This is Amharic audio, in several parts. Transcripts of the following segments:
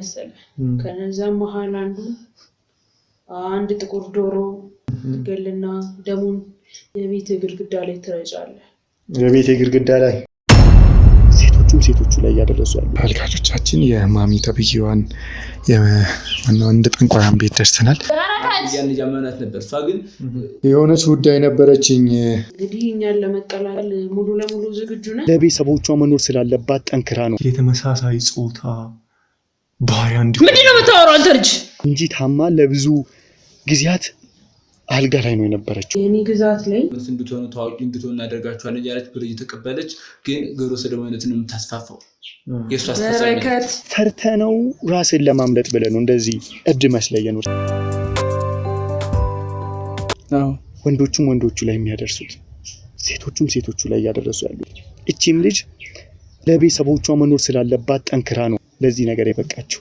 መሰለ ከነዛ መሃል አንድ ጥቁር ዶሮ ገልና ደሙን የቤት ግድግዳ ላይ ትረጫለህ። የቤት ግድግዳ ላይ ሴቶቹ ላይ ያደረሱ ያሉ አልካቾቻችን የማሚ ተብዬዋን የማንወንድ ጠንቋራም ቤት ደርሰናል። ያን ጃማናት ነበር እሷ ግን የሆነች ጉዳይ ነበረችኝ። እንግዲህ እኛን ለመቀላቀል ሙሉ ለሙሉ ዝግጁ ነን። ለቤተሰቦቿ መኖር ስላለባት ጠንክራ ነው የተመሳሳይ ጾታ ባሪያ ምንድነው የምታወራው አንተ ልጅ? እንጂ ታማ ለብዙ ጊዜያት አልጋ ላይ ነው የነበረችው። የኔ ግዛት ላይ እንድትሆኑ ታዋቂ እንድትሆኑ እናደርጋችኋለን ያለች ብር እየተቀበለች ግን ግብረ ሰዶማዊነትን የምታስፋፋው የእሷ በረከት ፈርተነው ራስን ለማምለጥ ብለን ነው እንደዚህ እብድ መስለየን ነው። ወንዶቹም ወንዶቹ ላይ የሚያደርሱት ሴቶቹ ላይ ያደረሱ ያሉት። እቺም ልጅ ለቤተሰቦቿ መኖር ስላለባት ጠንክራ ነው ለዚህ ነገር የበቃችው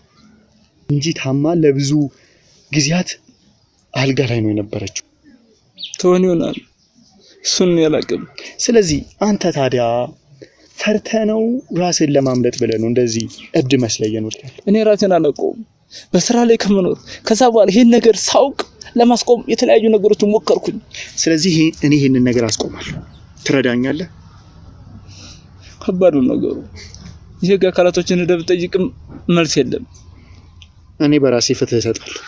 እንጂ ታማ ለብዙ ጊዜያት አልጋ ላይ ነው የነበረችው። ተወን ይሆናል እሱን ያላቀም። ስለዚህ አንተ ታዲያ ፈርተነው ራስን ለማምለጥ ብለን ነው እንደዚህ እብድ መስለየን ነው። እኔ ራሴን አላውቀውም በስራ ላይ ከመኖር ከዛ በኋላ ይሄን ነገር ሳውቅ ለማስቆም የተለያዩ ነገሮችን ሞከርኩኝ። ስለዚህ እኔ ይሄንን ነገር አስቆማለሁ። ትረዳኛለህ? ከባድ ነው ነገሩ። የህግ አካላቶችን እንደምጠይቅም መልስ የለም። እኔ በራሴ ፍትህ እሰጣለሁ።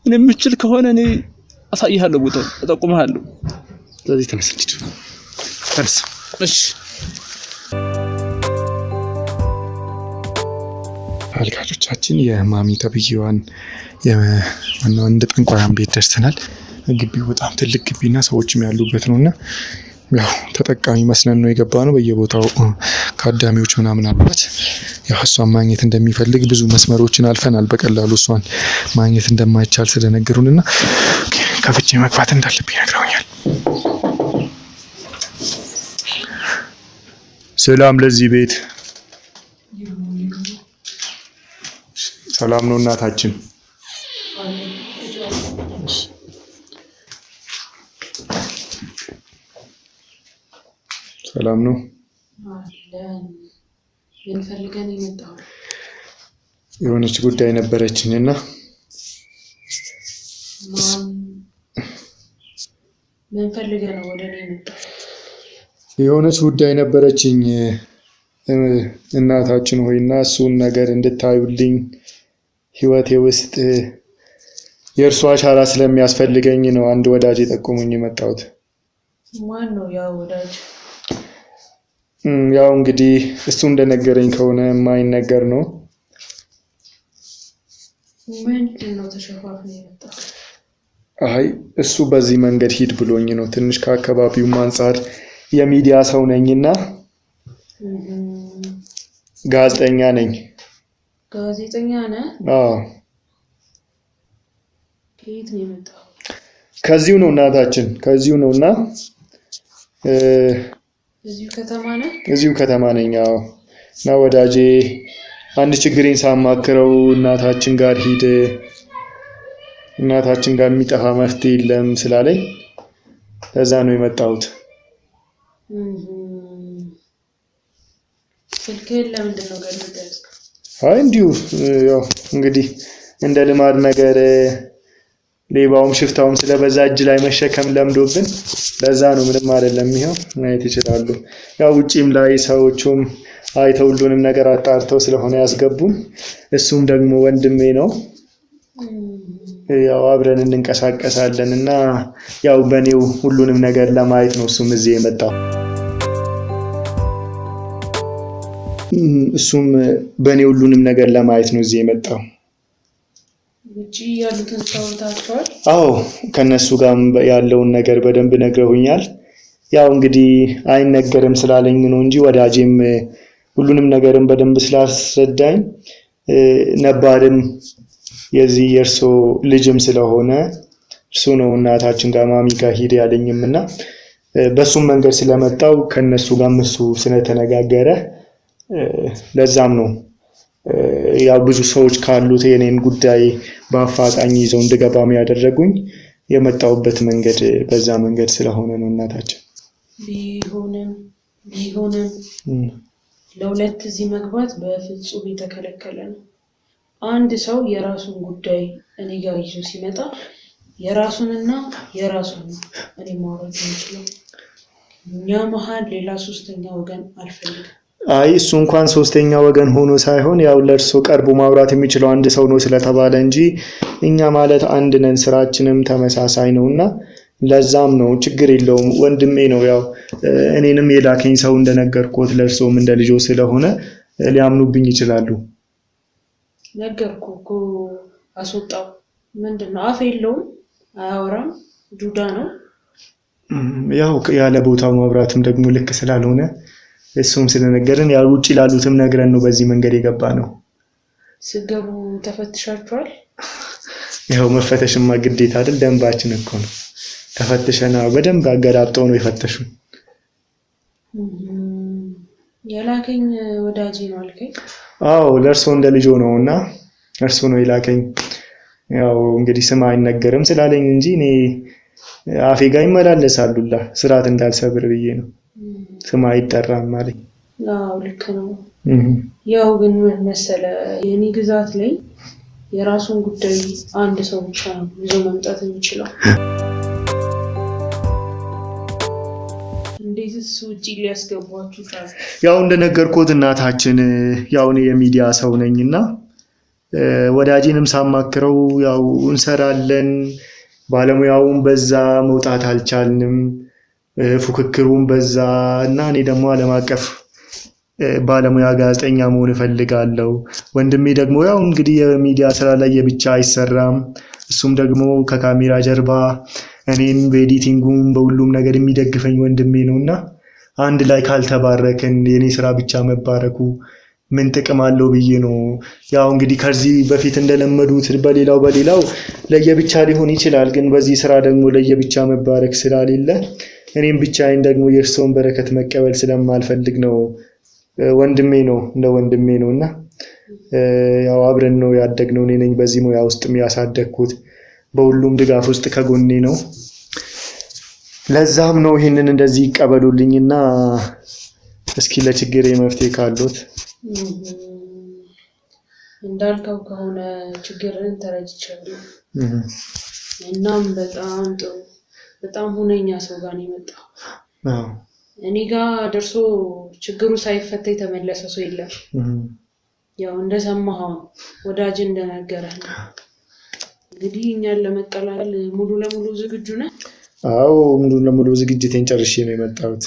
እኔ የምችል ከሆነ እኔ አሳይሃለሁ፣ ቦታው እጠቁምሃለሁ። ስለዚህ ተነስ እንሂድ። ተነስ። እሺ። አልካቾቻችን የማሚ ተብዬዋን የማንወንድ ጠንቋራም ቤት ደርሰናል። ግቢው በጣም ትልቅ ግቢና ሰዎችም ያሉበት ነውና ያው ተጠቃሚ መስለን ነው የገባነው። በየቦታው ካዳሚዎች ምናምን አሉበት። ያው እሷን ማግኘት እንደሚፈልግ ብዙ መስመሮችን አልፈናል። በቀላሉ እሷን ማግኘት እንደማይቻል ስለነገሩንና ከፍቼ መግባት እንዳለብኝ ነግረውኛል። ሰላም ለዚህ ቤት። ሰላም ነው እናታችን። ሰላም ነው። እንፈልገን የመጣው የሆነች ጉዳይ ነበረችኝና ምን ፈልገህ ነው ወደ እኔ የመጣው? የሆነች ጉዳይ ነበረችኝ እናታችን ሆይና እሱን ነገር እንድታዩልኝ ህይወቴ ውስጥ የእርሷ አሻራ ስለሚያስፈልገኝ ነው አንድ ወዳጅ የጠቆሙኝ የመጣሁት። ማን ነው ያ ወዳጅ? ያው እንግዲህ እሱ እንደነገረኝ ከሆነ የማይነገር ነው። ምንድነው ተሸፋፍነው የመጣው? አይ እሱ በዚህ መንገድ ሂድ ብሎኝ ነው። ትንሽ ከአካባቢውም አንፃር የሚዲያ ሰው ነኝና ጋዜጠኛ ነኝ። ጋዜጠኛ ነህ? አዎ። ከየት ነው የመጣው? ከዚሁ ነው እናታችን፣ ከዚሁ ነውና እዚሁ ከተማ ነህ? እዚሁ ከተማ ነኝ። አዎ። እና ወዳጄ አንድ ችግሬን ሳማክረው እናታችን ጋር ሂድ፣ እናታችን ጋር የሚጠፋ መፍትሄ የለም ስላለኝ ለዛ ነው የመጣሁት። ስልክህን ለምንድን ነው ገልብጠህ? አይ እንዲሁ ያው እንግዲህ እንደ ልማድ ነገር ሌባውም ሽፍታውም ስለበዛ እጅ ላይ መሸከም ለምዶብን ለዛ ነው። ምንም አይደለም። ይሄው ማየት ይችላሉ። ያው ውጪም ላይ ሰዎቹም አይተው ሁሉንም ነገር አጣርተው ስለሆነ ያስገቡን። እሱም ደግሞ ወንድሜ ነው። ያው አብረን እንንቀሳቀሳለን እና ያው በኔው ሁሉንም ነገር ለማየት ነው እሱም እዚህ የመጣው። እሱም በኔ ሁሉንም ነገር ለማየት ነው እዚህ የመጣው። ውጪ ያሉትን ሰውታቸዋል? አዎ ከነሱ ጋር ያለውን ነገር በደንብ ነግረውኛል። ያው እንግዲህ አይነገርም ስላለኝ ነው እንጂ ወዳጄም ሁሉንም ነገርን በደንብ ስላስረዳኝ ነባርም የዚህ የእርሶ ልጅም ስለሆነ እርሱ ነው እናታችን ጋር ማሚ ጋር ሂድ ያለኝምና በሱም መንገድ ስለመጣው ከነሱ ጋር እሱ ስለተነጋገረ ለዛም ነው ያው ብዙ ሰዎች ካሉት የኔን ጉዳይ በአፋጣኝ ይዘው እንድገባም ያደረጉኝ። የመጣውበት መንገድ በዛ መንገድ ስለሆነ ነው እናታችን። ቢሆንም ለሁለት እዚህ መግባት በፍጹም የተከለከለ ነው። አንድ ሰው የራሱን ጉዳይ እኔ ጋር ይዞ ሲመጣ የራሱንና የራሱን እኔ ማውራት የሚችለው እኛ መሀል ሌላ ሶስተኛ ወገን አልፈልግም። አይ እሱ እንኳን ሶስተኛ ወገን ሆኖ ሳይሆን ያው ለእርሶ ቀርቦ ማውራት የሚችለው አንድ ሰው ነው ስለተባለ እንጂ እኛ ማለት አንድ ነን፣ ስራችንም ተመሳሳይ ነውና ለዛም ነው። ችግር የለውም ወንድሜ ነው። ያው እኔንም የላከኝ ሰው እንደነገርኩት ለእርሶም እንደ ልጆ ስለሆነ ሊያምኑብኝ ይችላሉ። ነገርኩህ እኮ አስወጣው። ምንድነው አፍ የለውም አያወራም፣ ዱዳ ነው። ያው ያለ ቦታው ማብራትም ደግሞ ልክ ስላልሆነ እሱም ስለነገረን ያው ውጪ ላሉትም ነግረን ነው በዚህ መንገድ የገባ ነው። ስገቡ ተፈትሻችኋል? ያው መፈተሽማ ግዴታ አይደል? ደንባችን እኮ ነው። ተፈትሸና በደንብ አገላብጠው ነው የፈተሹ። የላከኝ ወዳጄ ነው አልከኝ? አዎ ለእርሶ እንደ ልጆ ነውና እርሱ ነው የላከኝ። ያው እንግዲህ ስም አይነገርም ስላለኝ እንጂ እኔ አፌ ጋር ይመላለሳሉላ ስርዓት እንዳልሰብር ብዬ ነው። ስም አይጠራም አለኝ። አዎ ልክ ነው። ያው ግን መሰለ የኔ ግዛት ላይ የራሱን ጉዳይ አንድ ሰው ብቻ ነው ይዞ መምጣት የሚችለው። እንዴትስ ውጪ ሊያስገቧችሁ ቻሉ? ያው እንደነገርኩት እናታችን ያው እኔ የሚዲያ ሰው ነኝና ወዳጄንም ሳማክረው ያው እንሰራለን፣ ባለሙያውን በዛ መውጣት አልቻልንም፣ ፉክክሩን በዛ እና እኔ ደግሞ ዓለም አቀፍ ባለሙያ ጋዜጠኛ መሆን እፈልጋለሁ። ወንድሜ ደግሞ ያው እንግዲህ የሚዲያ ስራ ላይ የብቻ አይሰራም። እሱም ደግሞ ከካሜራ ጀርባ እኔን በኤዲቲንጉም በሁሉም ነገር የሚደግፈኝ ወንድሜ ነውና አንድ ላይ ካልተባረክን የኔ ስራ ብቻ መባረኩ ምን ጥቅም አለው ብዬ ነው። ያው እንግዲህ ከዚህ በፊት እንደለመዱት በሌላው ለየብቻ ሊሆን ይችላል፣ ግን በዚህ ስራ ደግሞ ለየብቻ መባረክ ስላሌለ እኔም ብቻዬን ደግሞ የእርሶን በረከት መቀበል ስለማልፈልግ ነው። ወንድሜ ነው እንደ ወንድሜ ነውና ያው አብረን ነው ያደግነው። እኔ ነኝ በዚህ ሙያ ውስጥም ያሳደግኩት፣ በሁሉም ድጋፍ ውስጥ ከጎኔ ነው። ለዛም ነው ይሄንን እንደዚህ ይቀበሉልኝና እስኪ ለችግሬ መፍትሄ ካሉት እንዳልከው ከሆነ ችግርን ተረድቻለሁ። እናም በጣም ጥሩ በጣም ሁነኛ ሰው ጋር ነው የመጣው። እኔ ጋር ደርሶ ችግሩ ሳይፈታ የተመለሰ ሰው የለም። ያው እንደሰማኸው ወዳጅ እንደነገረህ ነው። እንግዲህ እኛን ለመቀላቀል ሙሉ ለሙሉ ዝግጁ ነህ? አዎ ሙሉ ለሙሉ ዝግጅቴን ጨርሼ ነው የመጣሁት።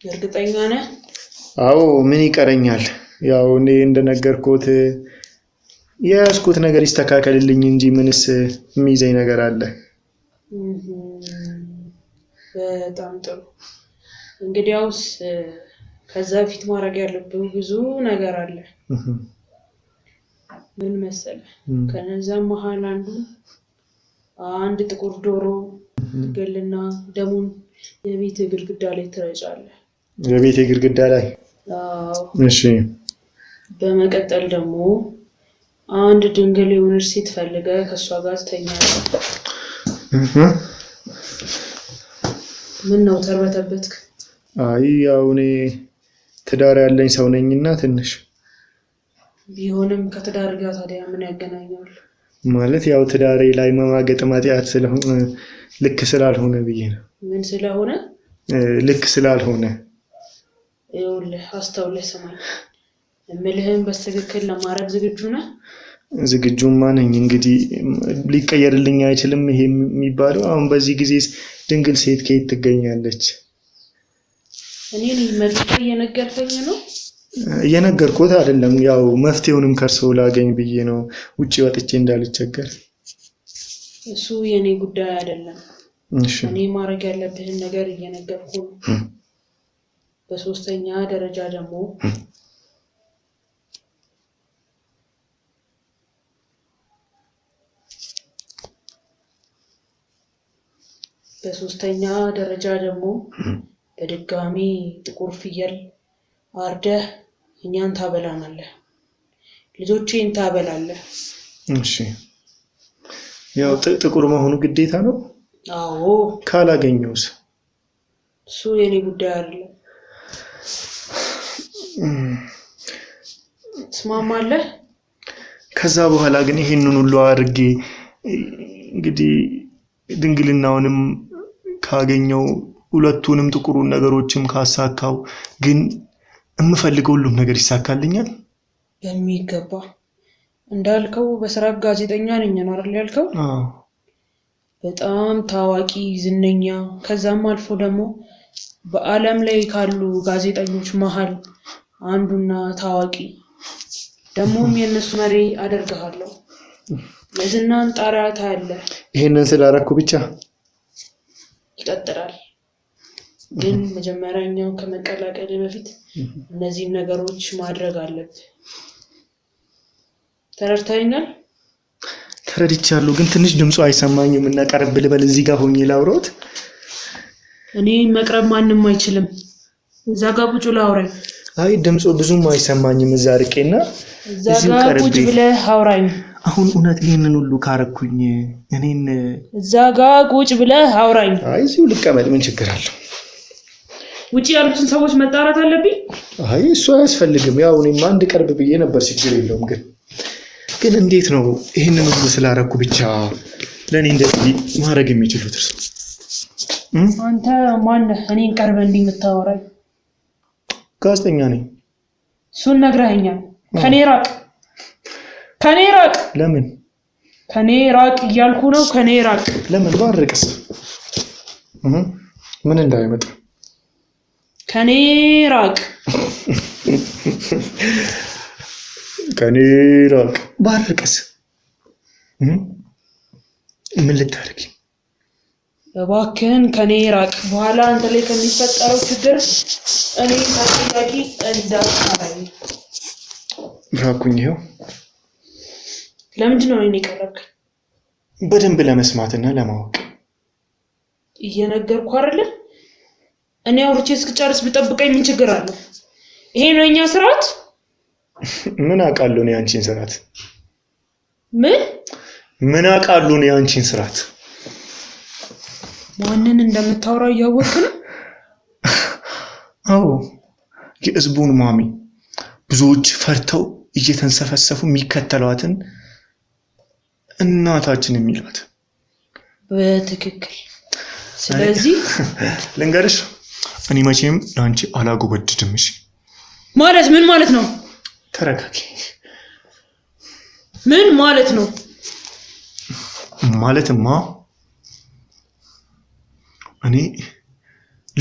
እርግጠኛ ነህ? አዎ ምን ይቀረኛል? ያው እኔ እንደነገርኩት የያዝኩት ነገር ይስተካከልልኝ እንጂ ምንስ የሚይዘኝ ነገር አለ? በጣም ጥሩ። እንግዲያውስ ከዛ ፊት ማድረግ ያለብን ብዙ ነገር አለ። ምን መሰለህ? ከነዛም መሀል አንድ ጥቁር ዶሮ ገልና ደሙን የቤት ግድግዳ ላይ ትረጫለህ። የቤት ግድግዳ ላይ? አዎ። እሺ። በመቀጠል ደግሞ አንድ ድንግል የሆነች ሴት ፈልገህ ከሷ ጋር ትተኛለህ። ምን ነው ተርበተበትክ? አይ ያው እኔ ትዳር ያለኝ ሰው ነኝና ትንሽ ቢሆንም ከትዳር ጋር ታዲያ ምን ያገናኛል? ማለት ያው ትዳሬ ላይ መማገጥ ማጥያት ስለሆነ ልክ ስላልሆነ ብዬ ነው። ምን ስለሆነ? ልክ ስላልሆነ። ይኸውልህ አስተውለህ ስማኝ። እምልህን በትክክል ለማድረግ ዝግጁ ነህ? ዝግጁማ ነኝ። እንግዲህ ሊቀየርልኝ አይችልም ይሄ የሚባለው። አሁን በዚህ ጊዜ ድንግል ሴት ከየት ትገኛለች? እኔ መልስ እየነገርከኝ ነው? እየነገርኩት አይደለም፣ ያው መፍትሄውንም ከርሰው ላገኝ ብዬ ነው ውጪ ወጥቼ እንዳልቸገር። እሱ የኔ ጉዳይ አይደለም። እሺ እኔ ማድረግ ያለብህን ነገር እየነገርኩ ነው። በሶስተኛ ደረጃ ደግሞ በድጋሚ ጥቁር ፍየል አርደህ እኛን ታበላናለህ፣ ልጆቼን ታበላለህ። እሺ ያው ጥቁር መሆኑ ግዴታ ነው? አዎ። ካላገኘውስ? እሱ የኔ ጉዳይ አይደለም። ትስማማለህ? ከዛ በኋላ ግን ይሄንን ሁሉ አድርጌ እንግዲህ ድንግልናውንም ካገኘው ሁለቱንም ጥቁሩን ነገሮችም ካሳካው ግን የምፈልገው ሁሉም ነገር ይሳካልኛል በሚገባ እንዳልከው በስራ ጋዜጠኛ ነኝ ነው አይደል ያልከው በጣም ታዋቂ ዝነኛ ከዛም አልፎ ደግሞ በአለም ላይ ካሉ ጋዜጠኞች መሃል አንዱና ታዋቂ ደሞም የነሱ መሪ አደርጋለሁ ለዝናን ጣራታ አለ ይሄንን ስላረኩ ብቻ ይቀጥላል ግን መጀመሪያኛው ከመቀላቀል በፊት እነዚህ ነገሮች ማድረግ አለብህ ተረድተኛል ተረድቻለሁ ግን ትንሽ ድምጹ አይሰማኝም እና ቀርብ ልበል እዚህ ጋር ሆኜ ላውራት እኔ መቅረብ ማንንም አይችልም እዛ ጋር ቁጭ ላውራኝ አይ ድምጹ ብዙም አይሰማኝም እዛ ርቄና እዛ ጋር ቁጭ ብለህ አውራኝ አሁን እውነት ይሄንን ሁሉ ካረኩኝ እኔን እዛ ጋር ቁጭ ብለህ አውራኝ አይ እዚሁ ልቀመጥ ምን ችግር አለው ውጪ ያሉትን ሰዎች መጣራት አለብኝ አይ እሱ አያስፈልግም ያው እኔም አንድ ቀርብ ብዬ ነበር ችግር የለውም ግን እንዴት ነው ይሄንን ሁሉ ስላረኩ ብቻ ለኔ እንደዚህ ማድረግ የሚችሉት እርሱ አንተ ማን እኔን ቀርበ እንድምታወራኝ ጋዜጠኛ ነኝ እሱን ነግረኸኛል ከኔ ራቅ ለምን ከኔ ራቅ እያልኩ ነው ከኔ ራቅ ለምን ባርቅስ ምን እንዳይመጣ ከኔ ራቅ ባርቅስ ምን ልታረጊ እባክህን ከኔ ራቅ በኋላ አንተ ላይ ከሚፈጠረው ችግር እኔ ታጥያቂ እንዳታረኝ ብራኩኝ ይሄው ለምንድን ነው እኔ ቀረብከኝ በደንብ ለመስማትና ለማወቅ እየነገርኩ አይደለ እኔ አውርቼ እስክጨርስ ብጠብቀኝ ምን ችግር አለ ይሄ ነው የኛ ስርዓት ምን አቃለው ነው ያንቺን ስርዓት ምን አቃለው ነው ያንቺን ስርዓት ማንን እንደምታወራው ያወቅክ ነው አዎ የህዝቡን ማሚ ብዙዎች ፈርተው እየተንሰፈሰፉ የሚከተሏትን እናታችን የሚሏት በትክክል ስለዚህ ልንገርሽ እኔ መቼም ላንቺ አላጎበድድም እሺ ማለት ምን ማለት ነው ተረጋጊ ምን ማለት ነው ማለትማ እኔ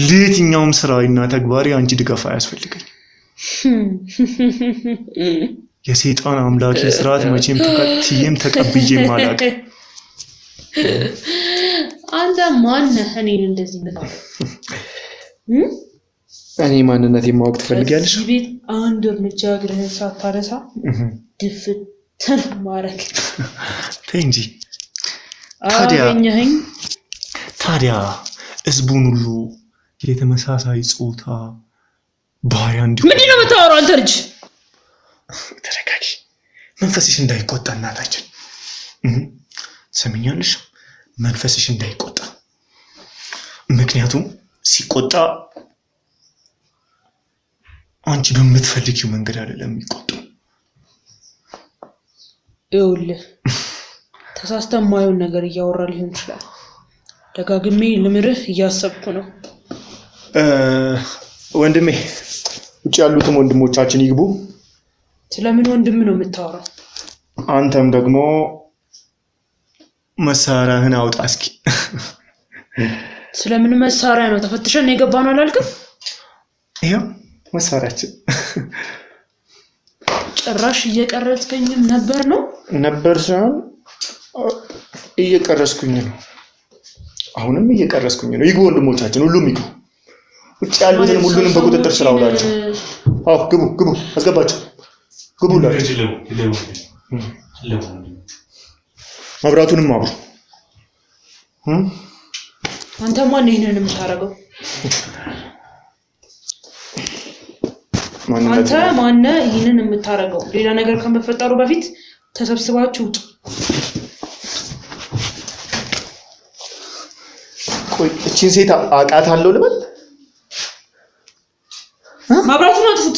ለየትኛውም ስራዊና ተግባሪ አንቺ ድጋፍ አያስፈልገኝ የሰይጣን አምላክ ስርዓት መቼም ተከትዬም ተቀብዬም ማላቅ አንተ ማን ነህ እኔን እንደዚህ ምታው እኔ ማንነቴን ማወቅ ትፈልጊያለሽ ቤት አንድ እርምጃ እግርህን ሳታነሳ ድፍትን ማረክ ተይ እንጂ ታዲያ ህዝቡን ሁሉ የተመሳሳይ ጾታ ባሪያ እንዲሆን ምንድነው የምታወራው አንተ ልጅ ተረጋጊ መንፈስሽ እንዳይቆጣ እናታችን ሰምኛለሽ መንፈስሽ እንዳይቆጣ ምክንያቱም ሲቆጣ አንቺ በምትፈልጊው መንገድ አይደለም የሚቆጣው ይኸውልህ ተሳስተህ ማየውን ነገር እያወራ ሊሆን ይችላል ደጋግሜ ልምርህ እያሰብኩ ነው ወንድሜ ውጭ ያሉትም ወንድሞቻችን ይግቡ ስለምን ወንድም ነው የምታወራው አንተም ደግሞ መሳሪያህን አውጣ እስኪ ስለምን መሳሪያ ነው ተፈትሸን የገባነው አላልክም ይሄው መሳሪያችን ጭራሽ እየቀረጽከኝም ነበር ሳይሆን እየቀረስኩኝ ነው አሁንም እየቀረስኩኝ ነው ይግቡ ወንድሞቻችን ሁሉም ይግቡ ውጭ ያሉትን ሁሉንም በቁጥጥር ስር አውላችሁ አው ግቡ አስገባችሁ ግቡ መብራቱንም አብሩ አንተ ማን ይሄንን የምታረገው አንተ ማን ይሄንን የምታረገው ሌላ ነገር ከመፈጠሩ በፊት ተሰብስባችሁ ቆይ እቺን ሴት አቃታለሁ ልበል መብራቱን አጥፉት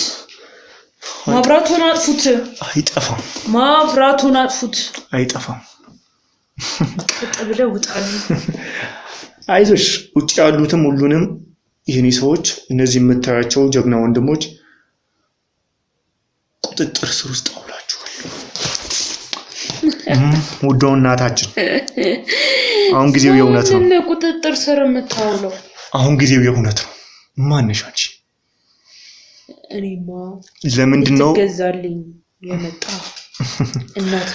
ማብራቱን አጥፉት። አይጠፋም። ማብራቱን አጥፉት። አይጠፋም። ተጠብለው ውጣሉ። አይዞሽ ውጭ ያሉትም ሁሉንም የኔ ሰዎች እነዚህ የምታያቸው ጀግና ወንድሞች ቁጥጥር ስር ውስጥ አውላችኋል። ውዷው እናታችን አሁን ጊዜው የእውነት ነው። እና ቁጥጥር ስር የምታውለው አሁን ጊዜው የእውነት ነው። ማንሽ አንቺ? እኔማ ለምንድን ነው ገዛልኝ የመጣ እናት?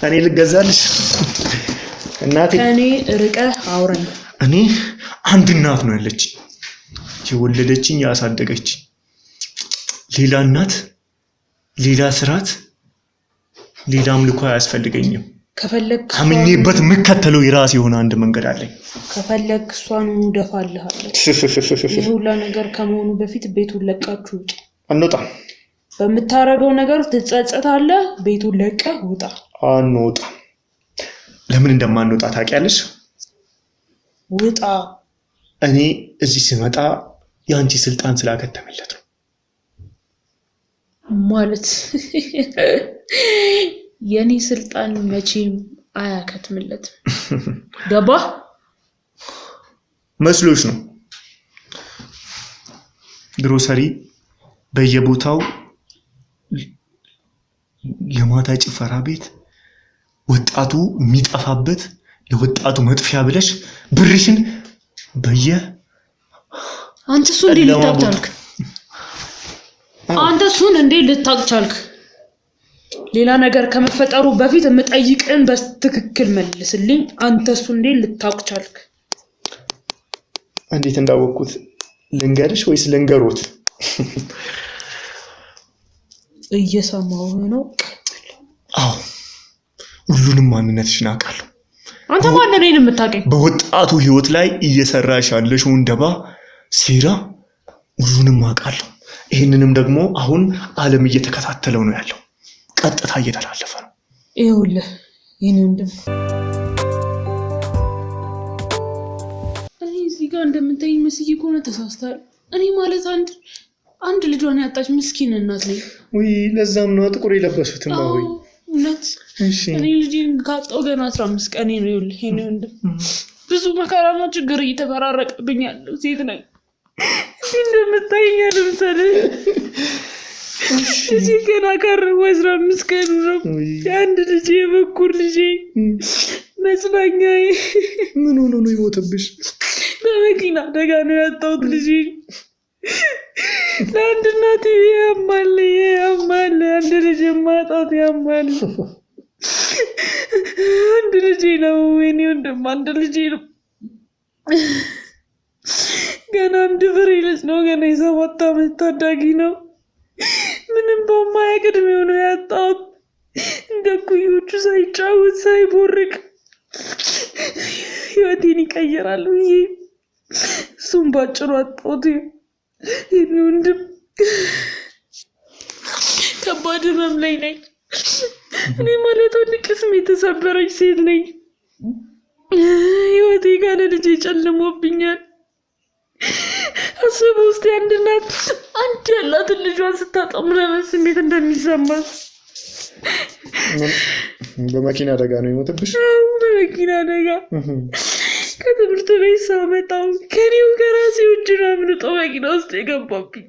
እኔ ልገዛልሽ? እናቴ ከኔ ርቀህ አውረኝ። እኔ አንድ እናት ነው ያለችኝ፣ የወለደችኝ ያሳደገችኝ። ሌላ እናት፣ ሌላ ስርዓት፣ ሌላ አምልኮ አያስፈልገኝም። ከፈለክ አምኜበት የምከተለው የራሴ የሆነ አንድ መንገድ አለኝ። ከፈለክ እሷን ደፋልሃለሁ። ይሄ ሁላ ነገር ከመሆኑ በፊት ቤቱን ለቃችሁ ውጣ። አንወጣም። በምታረገው ነገር ትጸጸታለህ። ቤቱን ለቀህ ውጣ። አንወጣም። ለምን እንደማንወጣ ታውቂያለሽ? ውጣ። እኔ እዚህ ስመጣ የአንቺ ስልጣን ስላከተመለት ነው። ማለት የኔ ስልጣን መቼም አያከትምለትም። ገባህ? መስሎሽ ነው? ግሮሰሪ በየቦታው የማታ ጭፈራ ቤት ወጣቱ የሚጠፋበት ለወጣቱ መጥፊያ ብለሽ ብርሽን አንተ እሱን እንዴት ልታውቅ? አንተ እሱን እንዴት ልታውቅ ቻልክ? ሌላ ነገር ከመፈጠሩ በፊት የምጠይቅን በትክክል መልስልኝ። አንተ እሱን እንዴት ልታውቅ ቻልክ? እንዴት እንዳወቅኩት ልንገርሽ ወይስ ልንገሮት? እየሰማሁ ነው። አዎ ሁሉንም ማንነትሽን አውቃለሁ። አንተ ማን ነህ የምታውቀኝ? በወጣቱ ህይወት ላይ እየሰራሽ ያለሽው እንደባ ሴራ ሁሉንም አውቃለሁ። ይሄንንም ደግሞ አሁን ዓለም እየተከታተለው ነው ያለው። ቀጥታ እየተላለፈ ነው። ይኸውልህ የኔ ወንድም፣ እኔ እዚህ ጋር እንደምታይኝ መስዬ ከሆነ ተሳስተሃል። እኔ ማለት አንድ ልጇን ያጣች ምስኪን እናት ነኝ። ወይ ለዛም ነው ጥቁር የለበሱትማ። ወይ እውነት? እሺ እኔ ልጄን ካጣሁ ገና 15 ቀኔ ነው። ይኸውልህ የኔ ወንድም፣ ብዙ መከራና ችግር እየተፈራረቀብኝ ያለው ሴት ነኝ። እንደምታይኝ ለምሳሌ ልጄ ገና ቀረበ 15 ቀኑ ነው። የአንድ ልጄ የበኩር ልጄ መጽናኛዬ ምን ሆኖ ነው የሞተብሽ? በመኪና አደጋ ነው ያጣሁት ልጄ። ለአንድ እናት ያማል። አንድ ልጅ ማጣት ያማል። አንድ ልጄ ነው የኔ ወንድም፣ አንድ ልጄ ነው። ገና አንድ ፍሬ ልጅ ነው። ገና የ7 ዓመት ታዳጊ ነው። ምንም በማያውቅ ዕድሜው ነው ያጣሁት። እንደ ኩዮቹ ሳይጫወት ሳይቦርቅ ህይወቴን ይቀይራል ብዬ እሱም ባጭሩ አጣሁት። የኔ ወንድም ከባድ ህመም ላይ ነኝ። እኔ ማለት አንድ ቅስም የተሰበረች ሴት ነኝ። ህይወቴ ጋር ልጄ ጨልሞብኛል። አስበው ውስጥ አንድ እናት አንድ ያላትን ልጇን ስታጣ ምን አይነት ስሜት እንደሚሰማት። በመኪና አደጋ ነው የሞተብሽ? በመኪና አደጋ ከትምህርት ቤት ሳመጣው ከኔው ከራሴ እጅ ነው አምልጦ መኪና ውስጥ የገባብኝ።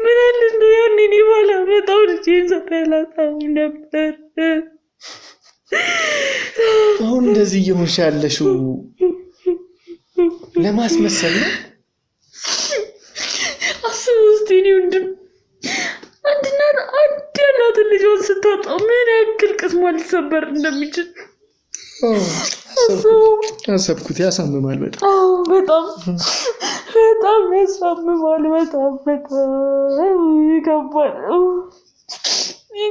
ምን አለ እንደው ያኔ እኔ ባላመጣው ልጄን ሳላጣው ነበር። አሁን እንደዚህ እየሆንሽ ያለሽው ለማስመሰል ነው? አስበው እስኪ የኔ ወንድም፣ አንድ ያላትን ልጇን ስታጣ ምን ያክል ቅስሟ ሊሰበር እንደሚችል አሰብኩት። ያሳምማል በጣም። በጣም ያሳምማል። በጣም ይከባድ።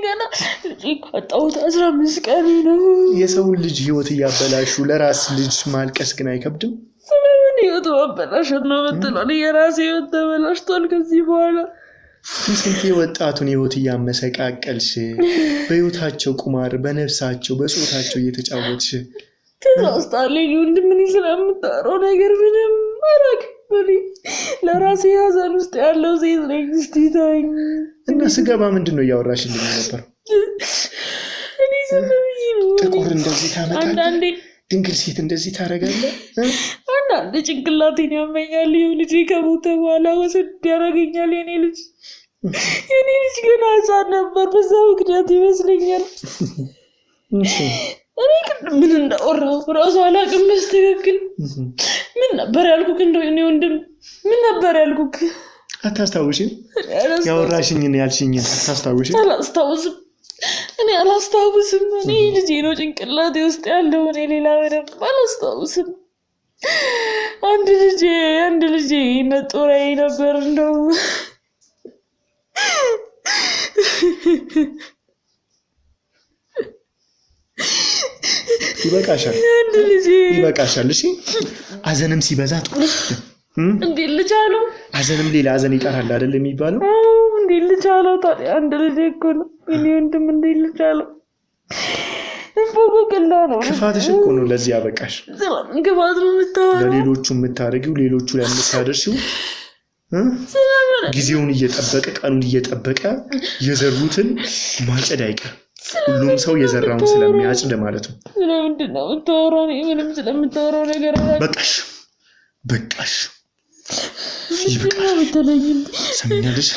ገና ልጄ ካጣሁት 15 ቀን ነው። የሰውን ልጅ ህይወት እያበላሹ ለራስ ልጅ ማልቀስ ግን አይከብድም? ስለምን ህይወት ማበላሸት ነው የምትለው? የራሴ ህይወት ተበላሽቷል። ከዚህ በኋላ ስንት የወጣቱን ህይወት እያመሰቃቀልሽ በህይወታቸው ቁማር፣ በነፍሳቸው በጾታቸው እየተጫወትሽ ተሳስታለኝ። ወንድም ምን ስለምታረው ነገር ምንም ለራሴ ሀዘን ውስጥ ያለው ሴት ነኝ። እስቲ ተወኝ። እና ስገባ ምንድን ነው እያወራሽልኝ ነበር? እኔ ዝም ብዬ ነው። ጥቁር እንደዚህ ታመጣለህ? አንዳንዴ ድንግል ሴት እንደዚህ ታደርጋለህ? አንዳንዴ ጭንቅላቴን ያመኛል። ይኸው ልጄ ከሞተ በኋላ ወሰድ ያደርገኛል። የኔ ልጅ ገና ሕፃን ነበር። በዛ ምክንያት ይመስለኛል። እኔ ግን ምን እንዳወራሁ እራሱ አላውቅም በስትክክል። ምን ነበር ያልኩህ? እንደው እኔ ወንድም ምን ነበር ያልኩህ? አታስታውሽም? ያወራሽኝን ያልሽኝን አታስታውሽም? አላስታውስም። እኔ አላስታውስም። እኔ ልጄ ነው ጭንቅላቴ ውስጥ ያለው። እኔ ሌላ ምንም አላስታውስም። አንድ ልጄ ነጦራዬ ነበር። እንደው ይበቃሻል። እሺ ሀዘንም ሲበዛ ጥሩ እንዴ ልቻለው? ሀዘንም ሌላ ሀዘን ይቀራል አይደል የሚባለው? እንዴ ልቻለው? ታዲያ አንድ ልጅ እኮ ነው የኔ ወንድም። እንዴ ልቻለው? እንፎቀቅላ ነው። ክፋትሽ እኮ ነው ለዚህ ያበቃሽ። ግባት ነው የምታወራው። ለሌሎቹ የምታደርጊው ሌሎቹ ላይ የምታደርሺው ጊዜውን እየጠበቀ ቀኑን እየጠበቀ የዘሩትን ማጨድ አይቀርም። ሁሉም ሰው የዘራውን ስለሚያጭድ ማለት ነው። ስለምንድን ነው የምታወራው? ምንም ስለምታወራው ነገር በቃሽ። ሰምኛለሽ?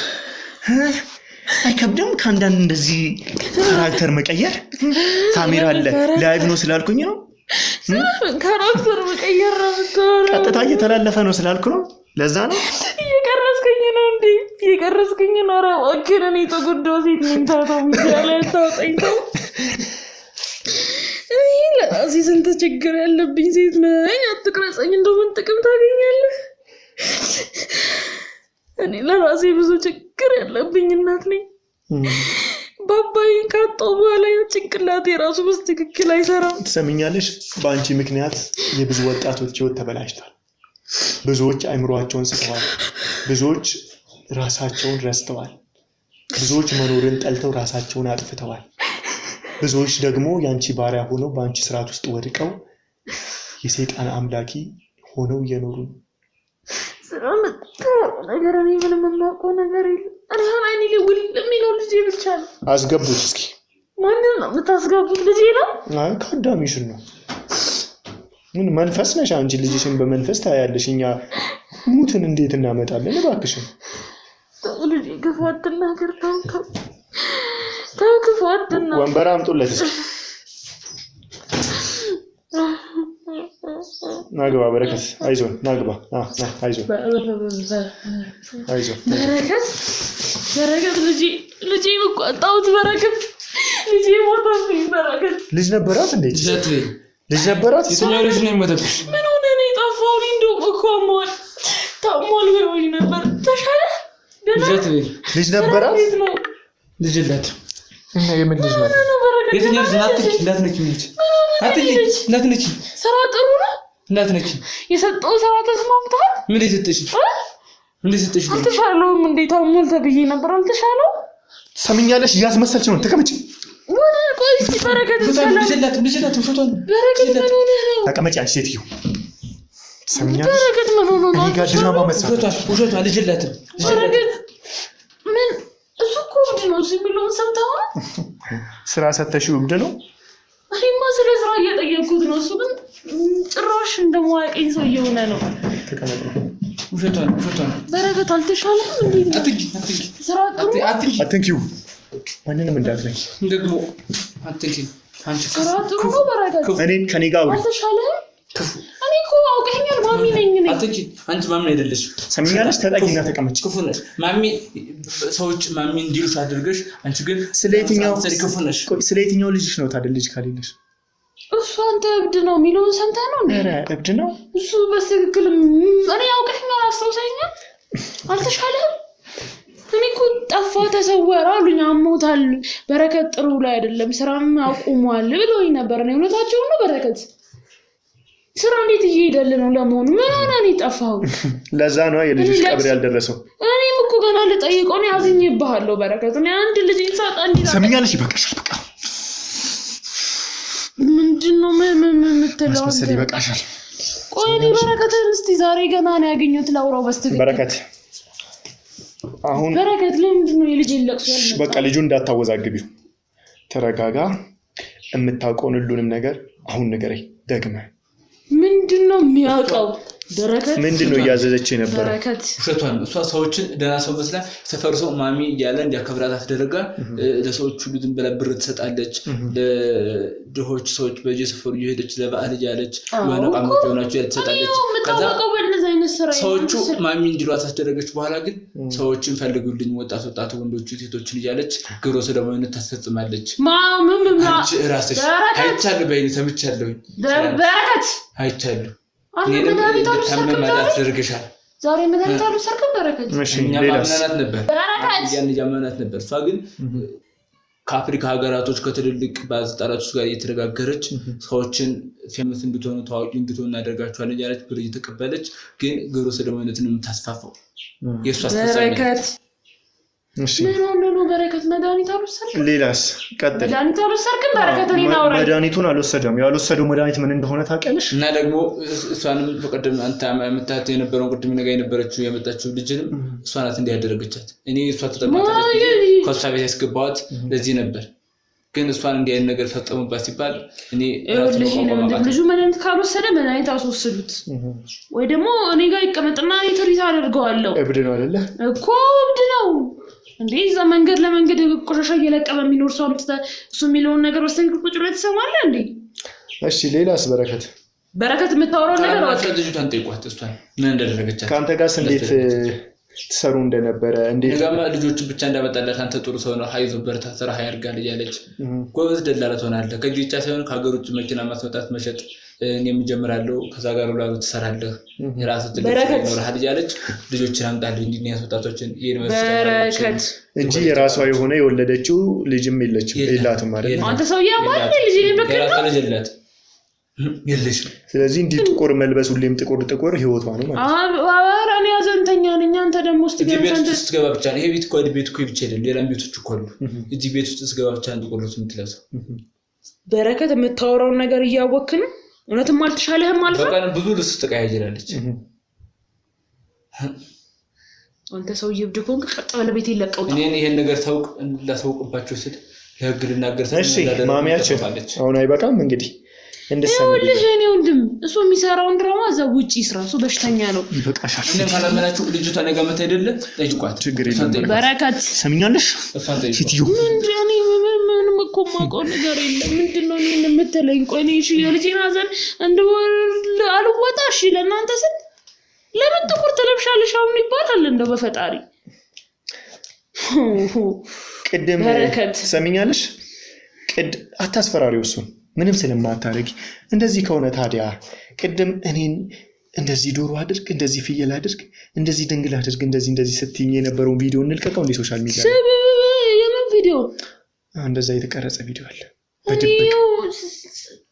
አይከብድም? ከአንዳንድ እንደዚህ ካራክተር መቀየር። ካሜራ አለ ላይቭ ነው ስላልኩኝ ነው። ካራክተር መቀየር ነው የምታወራው? ቀጥታ እየተላለፈ ነው ስላልኩ ነው። ለዛ ነው እየቀረስከኝ ነው እንዴ? እየቀረስከኝ ነው። ኧረ እባክህን፣ እኔ ተጎዳሁ ሴት ነኝ። ታውጣው ሚዲያለ ታውጣኝ። ተው። እኔ ለራሴ ስንት ችግር ያለብኝ ሴት ነኝ። አትቅረጸኝ። እንደው ምን ጥቅም ታገኛለህ? እኔ ለራሴ ብዙ ችግር ያለብኝ እናት ነኝ። ባባዬን ካጣሁ በኋላ ጭንቅላቴ ራሱ በትክክል አይሰራም። ትሰሚኛለሽ? በአንቺ ምክንያት የብዙ ወጣቶች ህይወት ተበላሽቷል። ብዙዎች አእምሮአቸውን ስተዋል። ብዙዎች ራሳቸውን ረስተዋል። ብዙዎች መኖርን ጠልተው ራሳቸውን አጥፍተዋል። ብዙዎች ደግሞ ያንቺ ባሪያ ሆነው በአንቺ ስርዓት ውስጥ ወድቀው የሰይጣን አምላኪ ሆነው እየኖሩ ነው። ነገር እኔ ምንም የማውቀው ነገር የለም። እኔ አሁን አይኔ ልውል የሚለው ልጄ ብቻ ነው። አስገቡት እስኪ። ማንን ነው የምታስገቡት? ልጄ ነው? አይ ከአዳሚሽን ነው። ምን መንፈስ ነሽ አንቺ? ልጅሽን በመንፈስ ታያለሽ። እኛ ሙትን እንዴት እናመጣለን? እባክሽን ልጄ ክፉ አትናገር። ተው ክፉ አትናገር። ወንበር አምጡለት እስኪ። ናግባ በረከት፣ አይዞን ናግባ። አይዞን በረከት ልጄን እኮ አጣሁት። በረከት ልጄ ሞተብኝ። በረከት ልጅ ነበራት እንዴ? ልጅ ነበራት? የትኛው ልጅ ነው የሞተብሽ? ምን ሆነ ነው የጠፋው? እንደውም እኮ ታሟል ብሎኝ ነበር። ተሻለ? ልጅ ነበራት? ልጅ የላትም። እና የምን ልጅ ነው? የትኛው ልጅ? እንዳትነኪ። ስራ ጥሩ ነው። እንዳትነኪ። የሰጠው ስራ ተስማምቷል። ምን ይሰጥሽ? አልተሻለውም። እንዴት ታሟል ተብዬ ነበር። አልተሻለው። ሰምኛለሽ? እያስመሰልሽ ነው። ተቀመጪ። ቆይ እስኪ በረከት ልጅ የላትም። ፎቶን በረከት ምን ሆነህ ነው? ተቀመጪ አንቺ ሴትዮ። ሰምኛለሽ? በረከት ምን ሆነህ ነው? እኔ ጋር ድራማ መስራት ውሸቷ። ልጅ የላትም። በረከት ምን? እሱ እኮ እብድ ነው የሚለውን ሰምተኸው ነው? ስራ ሰተሽው እብድ ነው? እኔማ ስለ ስራ እየጠየኩት ነው። እሱ ግን ጭራሽ እንደማያውቀኝ ሰው እየሆነ ነው። ተቀመጪ። ውሸቷን። በረከት አልተሻለም? እንዴት ነው? አትንኪ። ስራ ጥሩ አትንኪው። ማንንም እንዳትነኪ ደግሞ አትንኪ። አንቺ ስራ ጥሩ ነው። በረከት እኔን ከኔ ጋር አውሪ። አልተሻለም? እኔ እኮ አውቀኸኛል። ማሚ ነኝ እኔ። አትንኪ። አንቺ ማሚ አይደለሽ። ሰምኛለሽ? ተጠጊና ተቀመጪ። ክፉ ነሽ ማሚ። ሰዎች ማሚ እንዲሉሽ አድርገሽ አንቺ ግን ስለየትኛው ክፉ ነሽ። ስለየትኛው ልጅሽ ነው ታዲያ? ልጅ ካሌለሽ እሱ አንተ እብድ ነው የሚለውን ሰምተህ ነው? ኧረ እብድ ነው እሱ በትክክል። እኔ አውቀኸኛል። አስታውሰኛል። አልተሻለም? እኔ እኮ ጠፋ ተሰወረ አሉኝ። አሞታል። በረከት ጥሩ ላይ አይደለም፣ ስራም አቁሟል ብለውኝ ነበር። እኔ እውነታቸውን ነው። በረከት ስራ እንዴት እየሄደልህ ነው ለመሆኑ? ምን ሆነ ነው የጠፋኸው? ለዛ ነው የልጅሽ ቀብር ያልደረሰው። እኔም እኮ ገና ልጠይቀው ነው። ያዝኜብሃለሁ በረከት። እኔ አንድ ልጅ ሳጣ እንዴት ሰምኛለሽ? ይበቃሻል። በቃ ምንድነው የምትለው? መስል ይበቃሻል። ቆይ በረከትን እስቲ ዛሬ ገና ነው ያገኙት ላውራው በስተቀር በረከት አሁን በረከት ለምንድን ነው የልጅ ለቅሶ ያልመጣው? በቃ ልጁ እንዳታወዛግቢው ተረጋጋ። የምታውቀውን ሁሉንም ነገር አሁን ንገረኝ ደግመህ። ምንድነው የሚያውቀው? በረከት ምንድነው እያዘዘች የነበረው? በረከት ውሸቷን እሷ ሰዎችን ደህና ሰው መስላ ሰፈር ሰው ማሚ እያለ እንዲያከብራት አስደረጋ። ለሰዎች ሁሉ ዝም ብላ ብር ትሰጣለች። ለድሆች ሰዎች በየሰፈሩ እየሄደች ለበዓል እያለች የሆነ ቃሞች ሆናቸው ትሰጣለች። ከዛ ሰዎቹ ማሚ እንዲሏት አስደረገች። በኋላ ግን ሰዎችን ፈልጉልኝ ወጣቱ ወንዶቹ ሴቶችን እያለች ግብረ ሰዶማዊነት ታስፈጽማለች። አንቺ እራስሽ አይቻለሁ በይኔ ሰምቻለሁ። በረከት አይቻለሁ ዛሬ መድኃኒት አልወሰድክም? በረከት ያመናት ነበር። እሷ ግን ከአፍሪካ ሀገራቶች ከትልልቅ ባለስልጣናቶች ጋር እየተነጋገረች ሰዎችን ፌመስ እንድትሆኑ ታዋቂ እንድትሆኑ እናደርጋቸዋለን እያለች ብር እየተቀበለች ግን ግብረ ሰዶማዊነትን የምታስፋፋው የእሷ በረከት ምን በረከት መድኃኒት አልወሰድክም? ሌላስ ቀጥል። መድኃኒት አልወሰድክም? በረከት እኔን አውራኝ። መድኃኒቱን አልወሰደም። ያልወሰደው መድኃኒት ምን እንደሆነ ታውቂያለሽ? እና ደግሞ እሷንም በቀደም አንተ የምታት የነበረውን ቅድም ነገ የነበረችው የመጣችው ልጅንም እሷ ናት እንዲያደረገቻት። እኔ እሷ ተጠማጣለች ከእሷ ቤት ያስገባዋት ለዚህ ነበር። ግን እሷን እንዲህ አይነት ነገር ፈጸሙባት ሲባል እኔ ልጁ መድኃኒት ካልወሰደ መድኃኒት አስወስዱት ወይ ደግሞ እኔ ጋር ይቀመጥና እኔ ትሪት አደርገዋለሁ። እብድ ነው አይደለ እኮ እብድ ነው እንዴ? እዛ መንገድ ለመንገድ ቆሻሻ እየለቀመ የሚኖር ሰው አምጥተህ እሱ የሚለውን ነገር ወስተን ቁጭ ብለህ ትሰማለህ እንዴ? እሺ ሌላስ? በረከት የምታወራው ነገር ልጅቷን ጠይቋት እሷን ምን እንዳደረገቻት። ከአንተ ጋር እንዴት ትሰሩ እንደነበረ እንደጋማ ልጆች ብቻ እንዳመጣላት አንተ ጥሩ ሰው ነው ሀይዞ በርታ ስራ ያርጋል እያለች ጎበዝ ደላላ ትሆናለህ። ከዚህ ብቻ ሳይሆን ከሀገር ውጭ መኪና ማስመጣት መሸጥ እኔም ጀምራለሁ ከዛ ጋር ሁሉ ትሰራለህ የራስህ ትልቅ ይኖርሃል እያለች ልጆችን አምጣልህ እንዲህ ወጣቶችን በረከት እንጂ የራሷ የሆነ የወለደችው ልጅም የላትም ማለት ነው። አንተ ሰውዬ ማለት ልጅ የራሷ ልጅ የላት የለሽ። ስለዚህ እንዲህ ጥቁር መልበስ ሁሌም ጥቁር ህይወቷ ነው ማለት ነው። አራኔ ያዘንተኛ ነኝ። አንተ ደግሞ ስትገባ ብቻ ይሄ ቤት እኮ ቤት እኮ ብቻ አይደለም ሌላም ቤቶች እኮ አሉ። እዚህ ቤት ውስጥ ስትገባ ብቻ ጥቁር ልብስ የምትለብሰው። በረከት የምታወራውን ነገር እያወቅህ ነው። እውነትም አልተሻለህም ማለት ነው። በቃ ብዙ ልብስ ትቀያየራለች። አንተ ሰውዬ እብድ ከሆንክ ቀጥ ብለህ ቤት ይለቀውጣ። እኔ ይሄን ነገር ላሳውቅባቸው ስል ለህግ ልናገር ማሚያችን አሁን አይበቃም እንግዲህ እንደሰማልሽ እኔ ወንድም እሱ የሚሰራውን ድራማ እዛ ውጪ ስራ እሱ በሽተኛ ነው። ይበቃሻል። እኔ ካላመናችሁ ልጅቷ ነገ መታ አይደለ ጠይቋት። ችግር የለም በረከት ሰምኛለሽ? ሲቲዩ ምንድነው ምንም እኮ የማውቀው ነገር የለም። ምንድነው እኔን የምትለኝ? ቆይ እኔ እሺ የልጄን ሀዘን አልወጣ እሺ ለእናንተ ስል ለምን ጥቁር ትለብሻለሽ አሁን ይባላል? እንደው በፈጣሪ ቅድም ሰምኛለሽ? አታስፈራሪው እሱን ምንም ስለማታረጊ። እንደዚህ ከሆነ ታዲያ ቅድም እኔን እንደዚህ ዶሮ አድርግ፣ እንደዚህ ፍየል አድርግ፣ እንደዚህ ድንግል አድርግ፣ እንደዚህ ስትይኝ የነበረውን ቪዲዮ እንልቀቀው እንደ ሶሻል ሚዲያ። የምን ቪዲዮ? እንደዛ የተቀረጸ ቪዲዮ አለ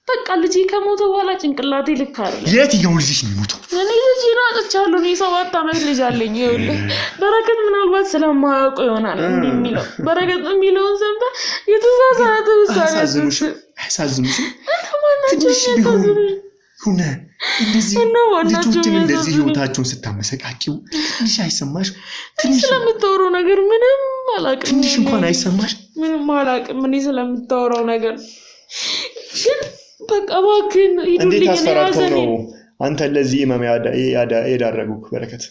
በቃ ልጅ ከሞተ በኋላ ጭንቅላቴ ልክ አይደለም። የትኛው ልጅሽ ነው የሞተው? እኔ ልጅ አጥቻለሁ። እኔ 7 ዓመት ልጅ አለኝ። ይኸውልህ በረከት ምናልባት ስለማያውቀው ይሆናል እንዴ የሚለው በረከት የሚለውን ሰምታ የተሳሳተ ውሳኔ አያሳዝኑሽ? ትንሽ ቢሆን ሁነ እንደዚህ ልጆችን እንደዚህ ህይወታቸውን ስታመሰቃቂው ትንሽ አይሰማሽ? ትንሽ ስለምታወራው ነገር ምንም አላውቅም። ትንሽ እንኳን አይሰማሽ? ምንም አላውቅም እኔ ስለምታወራው ነገር ግን በቃ እባክህን ሂዱልኝ። እንዴት አስፈራርተው ነው አንተ ለዚህ ህመም ያዳረጉክ? በረከት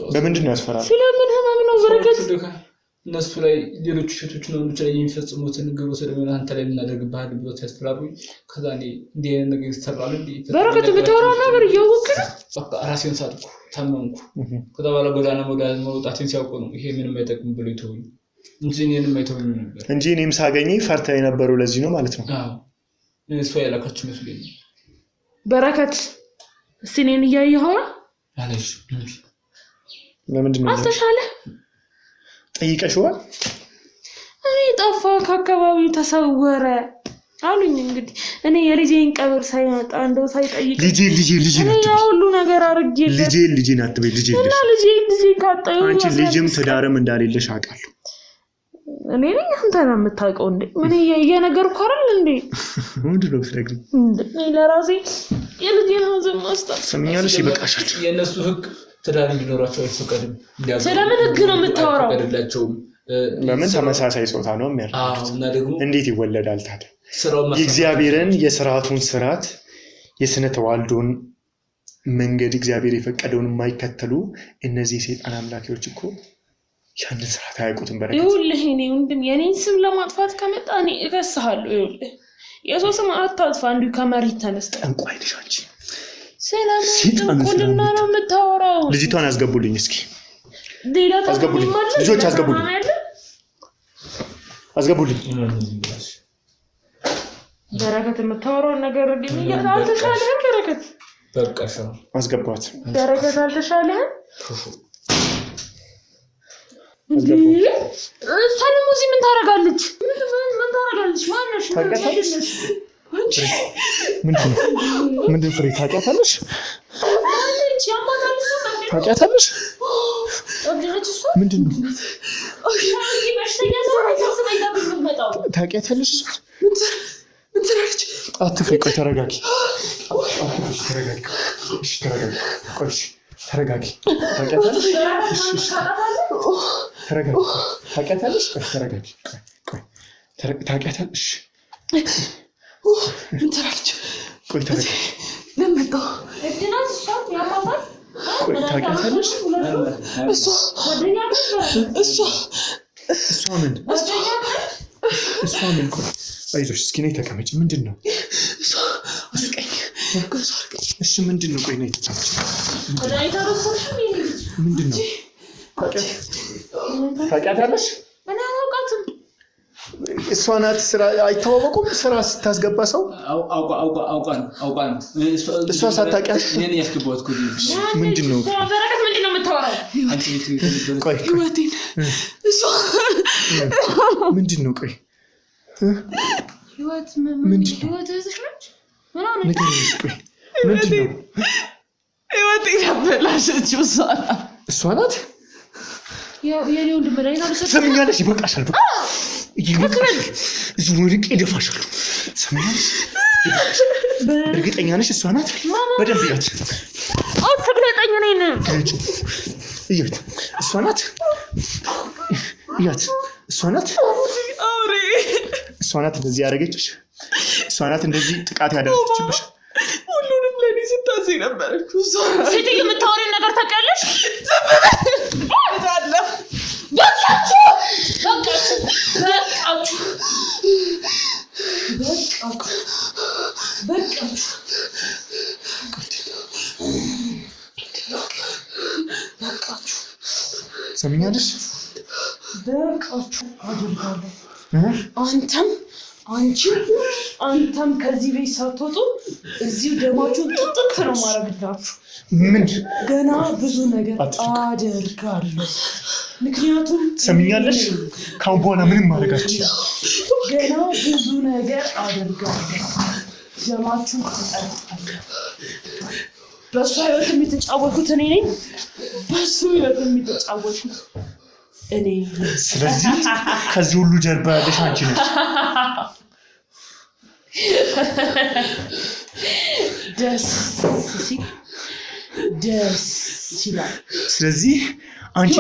በምንድን ነው ያስፈራራው? ስለምን ህመም ነው በረከት? እነሱ ላይ ሌሎች ሴቶች ነው ወንዶች ላይ የሚፈጽሙትን ግብረ ሰዶም አንተ ላይ እናደርግብሃል ብሎ ያስፈራሩኝ። ከዛ እኔ እንዲህ አይነት ነገር ይሰራል እንዴ? በረከት የምታወራው ነገር እያወቅህ ነው። በቃ ራሴን ሳጥኩ ታመምኩ። ከዛ በኋላ ጎዳና መውጣቴን ሲያውቁ ነው ይሄ ምንም አይጠቅም ብሎ ይተውኝ እንጂ እኔንም አይተውኝ ነበር እንጂ እኔም ሳገኝ ፈርታ የነበረው ለዚህ ነው ማለት ነው። አዎ እሱ ያላካችሁ መስሎኝ። በረከት እስቲ እኔን እያየኸው አለሽ ለምንድን ነው አልተሻለ? ጠይቀሽዋል? እኔ ጠፋ ከአካባቢው ተሰወረ አሉኝ። እንግዲህ እኔ የልጄን ቀብር ሳይመጣ እንደው ሳይጠይቅ ልጄ እኔ ሁሉ ነገር አድርጌለት ልጄን አትበይ። ልጄ ካጣዩ አንቺ ልጅም ትዳርም እንዳሌለሽ አውቃለሁ። እኔ ነኝ አንተ ነው የምታውቀው እንዴ ምን እየነገርኩ አይደል እንዴ ምንድነው ስለግኝ ለራሴ የልጄን ሀዘን ማስታወስ ሰምኛለሽ ይበቃሻል የነሱ ህግ ትዳር እንዲኖራቸው አይፈቀድም ስለምን ህግ ነው የምታወራው አይፈቀድላቸውም ለምን ተመሳሳይ ጾታ ነው የሚያደርጉት እና ደግሞ እንዴት ይወለዳል ታዲያ የእግዚአብሔርን የሥርዓቱን ስርዓት የስነ ተዋልዶን መንገድ እግዚአብሔር የፈቀደውን የማይከተሉ እነዚህ ሰይጣን አምላኪዎች እኮ ያንን ስርዓት አያውቁትም በረከት ይኸውልህ እኔ ወንድም የኔን ስም ለማጥፋት ከመጣ እኔ እከስሃለሁ ይኸውልህ የሰው ስም አታጥፋ እንዲሁ ከመሬት ተነስተህ ጠንቋይ ነሽ አንቺ ስለምን ጥንቁልና ነው የምታወራው ልጅቷን አስገቡልኝ እስኪ አስገቡልኝ ልጆች አስገቡልኝ በረከት የምታወራውን ነገር እንዴ አልተሻለህም በረከት በቃሽ አስገባት በረከት አልተሻለህም ሰለሙ እዚህ ምን ታረጋለች ማነሽ ታውቂያታለሽ ምንድን ፍሬ ታውቂያታለሽ ታውቂያታለሽ ምንድን ነው ታውቂያታለሽ አትፍሪ ቆይ ተረጋጊ እሺ ተረጋጊ ቆይ ተረጋጊ ታውቂያታለሽ እሺ ተረጋጊ ታውቂያታለሽ ተረጋጊ ቆይ ታውቂያታለሽ ምን ትላለች ቆይ ተረጋጊ ለምጣ እድናት ሷት ያማታል ቆይ ታውቂያታለሽ እሷ ምን ቆይ አይዞሽ እስኪ ነይ ተቀመጪ ምንድነው እሺ ምንድነው ቆይ ነይ ተቀመጪ ምንድነው ታውቂያታለሽ እኔ አላውቃትም እሷ ናት ስራ አይተዋወቁም ስራ ስታስገባ ሰው አውቃ ነው እሷ ሳታውቂያት እኔን ያስገባሁት እኮ ምንድነው በረከት ምንድነው የምታወራው አንቺ ልትይ ቆይ ህይወቴን እሷ ምንድነው ቆይ ህይወት እህትሽ ነች ንገሪኝ ቆይ ምንድነው ህይወቴን ያበላሸችው እሷ ናት የኔ ወንድም ላይ ነው ሰምኛለሽ ይበቃሻል በቃ እዚህ ወርቄ ደፋሻለሁ ሰምኛለሽ እርግጠኛ ነሽ እሷ ናት በደንብ ያት አትግለጠኝ ነኝ እያት እሷ ናት እያት እሷ ናት አውሬ እሷ ናት እንደዚህ ያደረገችሽ እሷ ናት እንደዚህ ጥቃት ያደረገችብሽ ሁሉንም ለኔ ስታዘኝ ነበረች ሴትዮ የምታወሪውን ነገር ታውቂያለሽ በቃችሁ ሰምኛለሽ በቃችሁ አድርጋለሁ አንተም ከዚህ ቤት ሳትወጡ እዚሁ ደማችሁን ጥጥት ነው ማረግላችሁ ምን ገና ብዙ ነገር አደርጋለሁ ምክንያቱም ሰምኛለሽ ካሁን በኋላ ምንም ማድረጋችሁ ገና ብዙ ነገር አደርጋለሁ ደማችሁን ትጠጣላችሁ በሱ ህይወት የሚተጫወቱት እኔ ነኝ በሱ ህይወት የሚተጫወቱት እኔ ስለዚህ ከዚህ ሁሉ ጀርባ ያለሽ አንቺ ነሽ ደስ ይላል ስለዚህ አንቺ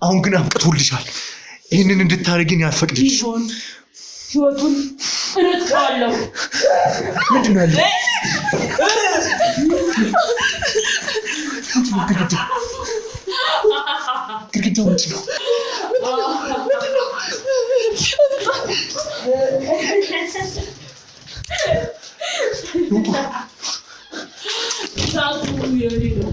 አሁን ግን አብቅቶልሻል ይህንን እንድታረጊን ያልፈቅድልሽ ህይወቱን እረጥዋለሁ ምንድነው ያለው ግድግዳው ምንድነው ዛፉ የኔ ነው